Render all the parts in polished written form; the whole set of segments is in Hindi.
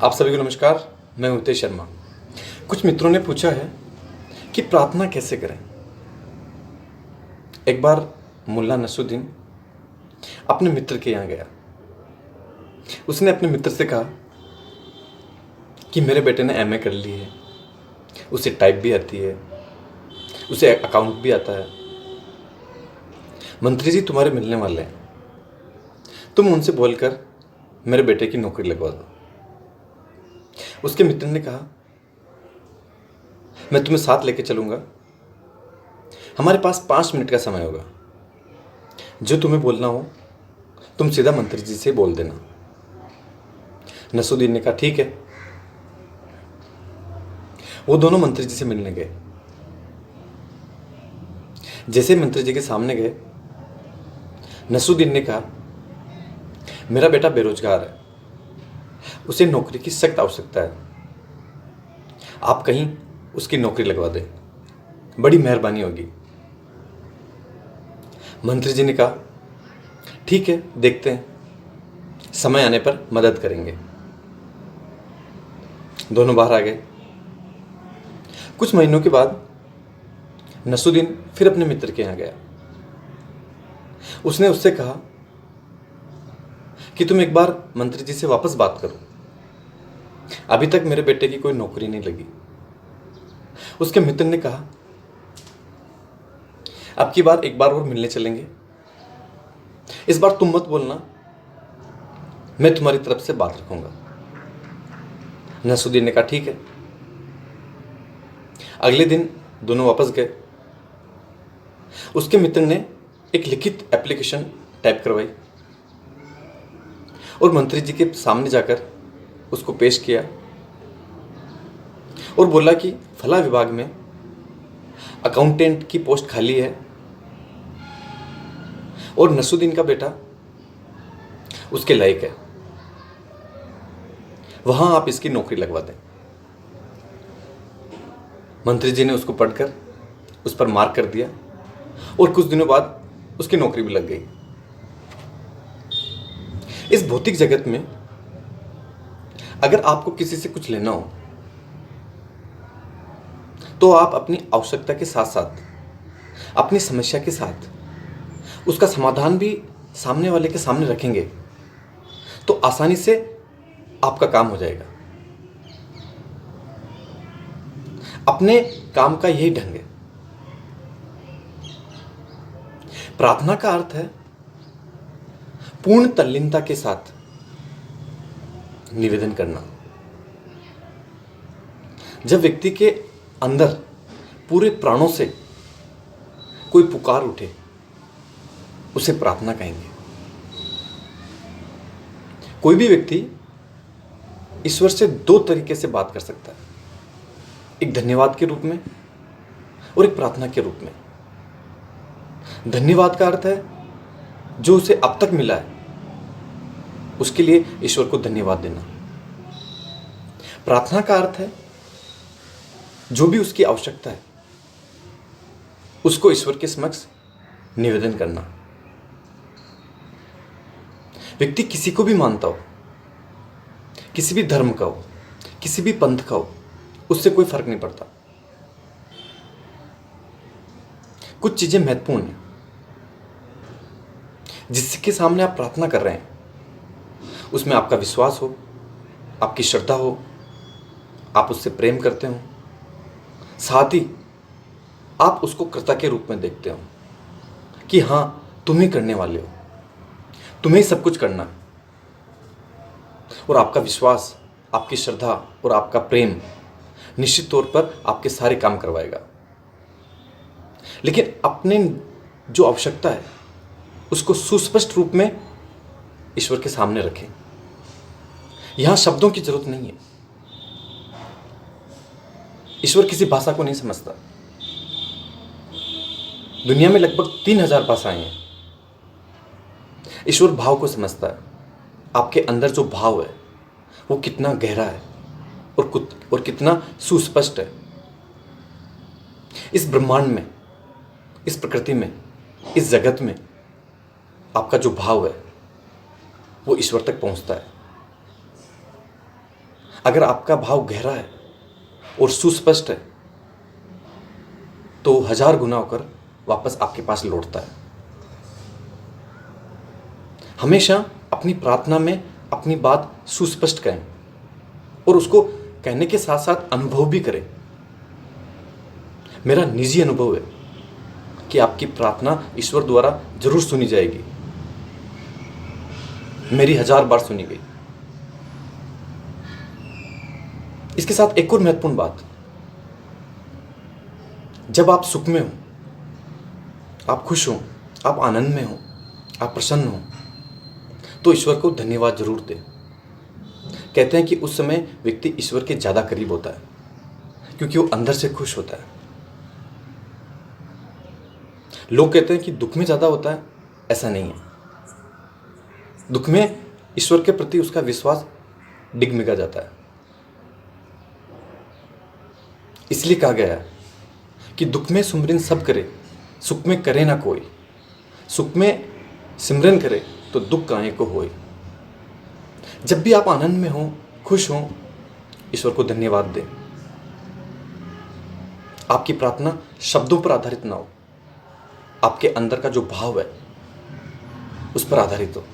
आप सभी को नमस्कार। मैं हूं हितेश शर्मा। कुछ मित्रों ने पूछा है कि प्रार्थना कैसे करें। एक बार मुल्ला नसरुद्दीन अपने मित्र के यहाँ गया। उसने अपने मित्र से कहा कि मेरे बेटे ने एमए कर ली है, उसे टाइप भी आती है, उसे अकाउंट भी आता है। मंत्री जी तुम्हारे मिलने वाले हैं, तुम उनसे बोलकर मेरे बेटे की नौकरी लगवा दो। उसके मित्र ने कहा, मैं तुम्हें साथ लेके चलूंगा, हमारे पास 5 मिनट का समय होगा, जो तुम्हें बोलना हो तुम सीधा मंत्री जी से बोल देना। नसरुद्दीन ने कहा ठीक है। वो दोनों मंत्री जी से मिलने गए। जैसे मंत्री जी के सामने गए, नसरुद्दीन ने कहा, मेरा बेटा बेरोजगार है, उसे नौकरी की सख्त आवश्यकता है, आप कहीं उसकी नौकरी लगवा दें, बड़ी मेहरबानी होगी। मंत्री जी ने कहा ठीक है, देखते हैं, समय आने पर मदद करेंगे। दोनों बाहर आ गए। कुछ महीनों के बाद नसरुद्दीन फिर अपने मित्र के यहाँ गया। उसने उससे कहा कि तुम एक बार मंत्री जी से वापस बात करो, अभी तक मेरे बेटे की कोई नौकरी नहीं लगी। उसके मित्र ने कहा, अब की बार एक बार और मिलने चलेंगे, इस बार तुम मत बोलना, मैं तुम्हारी तरफ से बात रखूंगा। नसरुद्दीन ने कहा ठीक है। अगले दिन दोनों वापस गए। उसके मित्र ने एक लिखित एप्लीकेशन टाइप करवाई और मंत्री जी के सामने जाकर उसको पेश किया और बोला कि फला विभाग में अकाउंटेंट की पोस्ट खाली है और नसरुद्दीन का बेटा उसके लायक है, वहां आप इसकी नौकरी लगवा दें। मंत्री जी ने उसको पढ़कर उस पर मार्क कर दिया और कुछ दिनों बाद उसकी नौकरी भी लग गई। इस भौतिक जगत में अगर आपको किसी से कुछ लेना हो तो आप अपनी आवश्यकता के साथ साथ, अपनी समस्या के साथ उसका समाधान भी सामने वाले के सामने रखेंगे तो आसानी से आपका काम हो जाएगा। अपने काम का यही ढंग है। प्रार्थना का अर्थ है पूर्ण तल्लीनता के साथ निवेदन करना। जब व्यक्ति के अंदर पूरे प्राणों से कोई पुकार उठे उसे प्रार्थना कहेंगे। कोई भी व्यक्ति ईश्वर से 2 तरीके से बात कर सकता है, एक धन्यवाद के रूप में और एक प्रार्थना के रूप में। धन्यवाद का अर्थ है जो उसे अब तक मिला है उसके लिए ईश्वर को धन्यवाद देना। प्रार्थना का अर्थ है जो भी उसकी आवश्यकता है उसको ईश्वर के समक्ष निवेदन करना। व्यक्ति किसी को भी मानता हो, किसी भी धर्म का हो, किसी भी पंथ का हो, उससे कोई फर्क नहीं पड़ता। कुछ चीजें महत्वपूर्ण हैं। जिसके सामने आप प्रार्थना कर रहे हैं उसमें आपका विश्वास हो, आपकी श्रद्धा हो, आप उससे प्रेम करते हो, साथ ही आप उसको कर्ता के रूप में देखते हो कि हां तुम ही करने वाले हो, तुम्हें ही सब कुछ करना है। और आपका विश्वास, आपकी श्रद्धा और आपका प्रेम निश्चित तौर पर आपके सारे काम करवाएगा। लेकिन अपने जो आवश्यकता है उसको सुस्पष्ट रूप में ईश्वर के सामने रखें। यहां शब्दों की जरूरत नहीं है। ईश्वर किसी भाषा को नहीं समझता। दुनिया में लगभग 3000 भाषाएं हैं। ईश्वर भाव को समझता है। आपके अंदर जो भाव है वो कितना गहरा है और कितना सुस्पष्ट है। इस ब्रह्मांड में, इस प्रकृति में, इस जगत में आपका जो भाव है वो ईश्वर तक पहुंचता है। अगर आपका भाव गहरा है और सुस्पष्ट है तो 1000 गुना होकर वापस आपके पास लौटता है। हमेशा अपनी प्रार्थना में अपनी बात सुस्पष्ट करें और उसको कहने के साथ साथ अनुभव भी करें। मेरा निजी अनुभव है कि आपकी प्रार्थना ईश्वर द्वारा जरूर सुनी जाएगी। मेरी 1000 बार सुनी गई। इसके साथ एक और महत्वपूर्ण बात, जब आप सुख में हो, आप खुश हो, आप आनंद में हो, आप प्रसन्न हो, तो ईश्वर को धन्यवाद जरूर दें। कहते हैं कि उस समय व्यक्ति ईश्वर के ज़्यादा करीब होता है क्योंकि वो अंदर से खुश होता है। लोग कहते हैं कि दुख में ज़्यादा होता है, ऐसा नहीं है। दुख में ईश्वर के प्रति उसका विश्वास डिगमिगा जाता है। इसलिए कहा गया है कि दुख में सुमरन सब करे, सुख में करे ना कोई। सुख में सिमरन करे तो दुख काहे को होए। जब भी आप आनंद में हो, खुश हो, ईश्वर को धन्यवाद दें। आपकी प्रार्थना शब्दों पर आधारित ना हो, आपके अंदर का जो भाव है उस पर आधारित हो।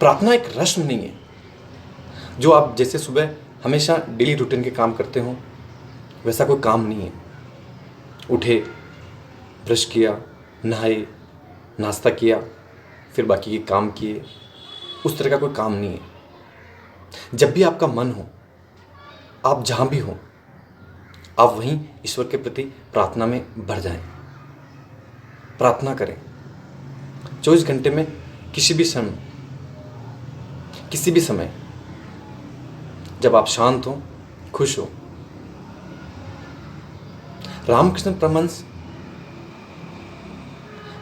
प्रार्थना एक रस्म नहीं है जो आप जैसे सुबह हमेशा डेली रूटीन के काम करते हो, वैसा कोई काम नहीं है। उठे, ब्रश किया, नहाए, नाश्ता किया, फिर बाकी के काम किए, उस तरह का कोई काम नहीं है। जब भी आपका मन हो, आप जहाँ भी हो, आप वहीं ईश्वर के प्रति प्रार्थना में भर जाएं। प्रार्थना करें 24 घंटे में, किसी भी समय जब आप शांत हो, खुश हो। रामकृष्ण परमहंस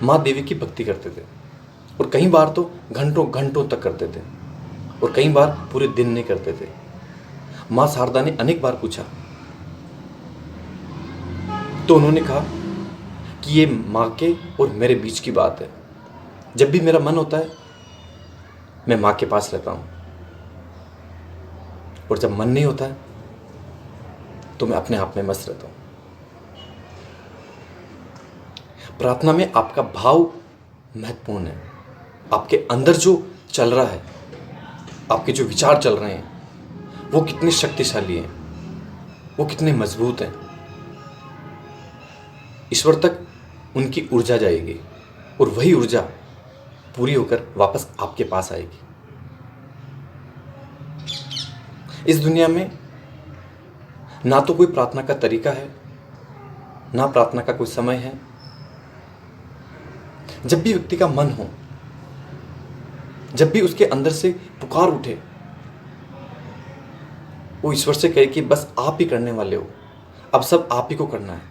माँ देवी की भक्ति करते थे और कई बार तो घंटों घंटों तक करते थे और कई बार पूरे दिन नहीं करते थे। माँ शारदा ने अनेक बार पूछा तो उन्होंने कहा कि ये माँ के और मेरे बीच की बात है। जब भी मेरा मन होता है मैं माँ के पास रहता हूँ और जब मन नहीं होता है तो मैं अपने आप में मस्त रहता हूँ। प्रार्थना में आपका भाव महत्वपूर्ण है। आपके अंदर जो चल रहा है, आपके जो विचार चल रहे हैं, वो कितने शक्तिशाली हैं, वो कितने मजबूत हैं। ईश्वर तक उनकी ऊर्जा जाएगी और वही ऊर्जा पूरी होकर वापस आपके पास आएगी। इस दुनिया में ना तो कोई प्रार्थना का तरीका है, ना प्रार्थना का कोई समय है। जब भी व्यक्ति का मन हो, जब भी उसके अंदर से पुकार उठे, वो ईश्वर से कहे कि बस आप ही करने वाले हो, अब सब आप ही को करना है,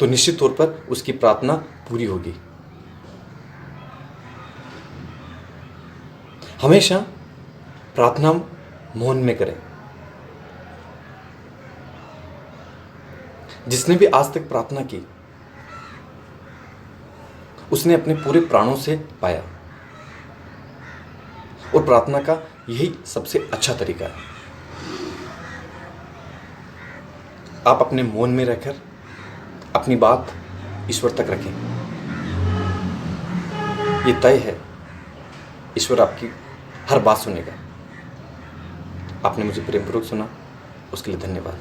तो निश्चित तौर पर उसकी प्रार्थना पूरी होगी। हमेशा प्रार्थना मौन में करें। जिसने भी आज तक प्रार्थना की उसने अपने पूरे प्राणों से पाया और प्रार्थना का यही सबसे अच्छा तरीका है। आप अपने मौन में रहकर अपनी बात ईश्वर तक रखें। ये तय है, ईश्वर आपकी हर बात सुनेगा। आपने मुझे प्रेमपूर्वक सुना, उसके लिए धन्यवाद।